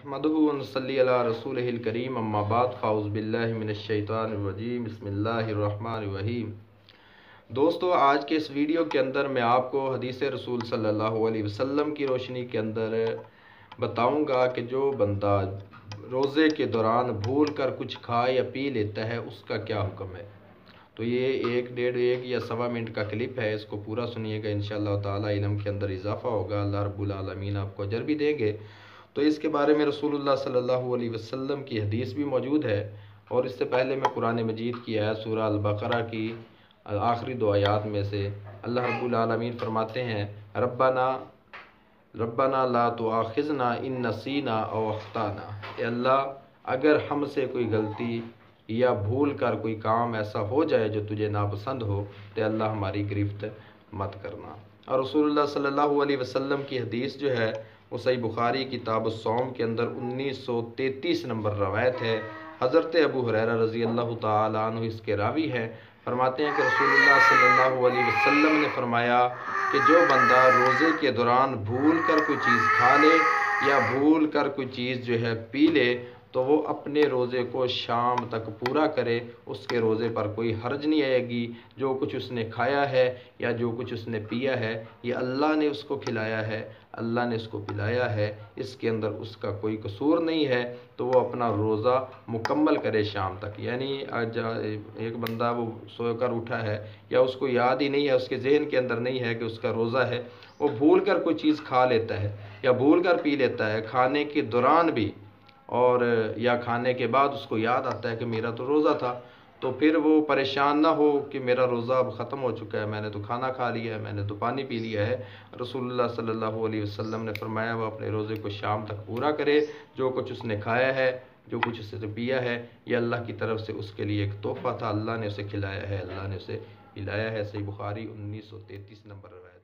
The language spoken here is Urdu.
نحمدہ ونصلی علی رسولہ الکریم اما بعد فاعوذ باللہ من الشیطان الرجیم بسم اللہ الرحمن الرحیم۔ دوستو، آج کے اس ویڈیو کے اندر میں آپ کو حدیث رسول صلی اللہ علیہ وسلم کی روشنی کے اندر بتاؤں گا کہ جو بندہ روزے کے دوران بھول کر کچھ کھا یا پی لیتا ہے اس کا کیا حکم ہے۔ تو یہ ایک یا سوا منٹ کا کلپ ہے، اس کو پورا سنیے گا، انشاءاللہ تعالی علم کے اندر اضافہ ہوگا، اللہ رب العالمین آپ کو اجر بھی دیں گے۔ تو اس کے بارے میں رسول اللہ صلی اللہ علیہ وسلم کی حدیث بھی موجود ہے، اور اس سے پہلے میں قرآن مجید کی آیت سورہ البقرہ کی آخری دو آیات میں سے اللہ رب العالمین فرماتے ہیں ربنا لا تؤاخذنا ان نسینا او اخطانا، اے اللہ اگر ہم سے کوئی غلطی یا بھول کر کوئی کام ایسا ہو جائے جو تجھے ناپسند ہو تو اللہ ہماری گرفت مت کرنا۔ اور رسول اللہ صلی اللہ علیہ وسلم کی حدیث جو ہے وہ صحیح بخاری کتاب الصوم کے اندر 1933 نمبر روایت ہے۔ حضرت ابو ہریرہ رضی اللہ تعالیٰ عنہ اس کے راوی ہیں، فرماتے ہیں کہ رسول اللہ صلی اللہ علیہ وسلم نے فرمایا کہ جو بندہ روزے کے دوران بھول کر کوئی چیز کھا لے یا بھول کر کوئی چیز جو ہے پی لے تو وہ اپنے روزے کو شام تک پورا کرے، اس کے روزے پر کوئی حرج نہیں آئے گی۔ جو کچھ اس نے کھایا ہے یا جو کچھ اس نے پیا ہے یہ اللہ نے اس کو کھلایا ہے، اللہ نے اس کو پلایا ہے، اس کے اندر اس کا کوئی قصور نہیں ہے، تو وہ اپنا روزہ مکمل کرے شام تک۔ یعنی ایک بندہ وہ سو کر اٹھا ہے یا اس کو یاد ہی نہیں ہے، اس کے ذہن کے اندر نہیں ہے کہ اس کا روزہ ہے، وہ بھول کر کوئی چیز کھا لیتا ہے یا بھول کر پی لیتا ہے، کھانے کے دوران بھی اور یا کھانے کے بعد اس کو یاد آتا ہے کہ میرا تو روزہ تھا، تو پھر وہ پریشان نہ ہو کہ میرا روزہ اب ختم ہو چکا ہے، میں نے تو کھانا کھا لیا ہے، میں نے تو پانی پی لیا ہے۔ رسول اللہ صلی اللہ علیہ وسلم نے فرمایا وہ اپنے روزے کو شام تک پورا کرے، جو کچھ اس نے کھایا ہے، جو کچھ اس نے پیا ہے، یہ اللہ کی طرف سے اس کے لیے ایک تحفہ تھا، اللہ نے اسے کھلایا ہے، اللہ نے اسے پلایا ہے۔ صحیح بخاری 1933 نمبر روایت۔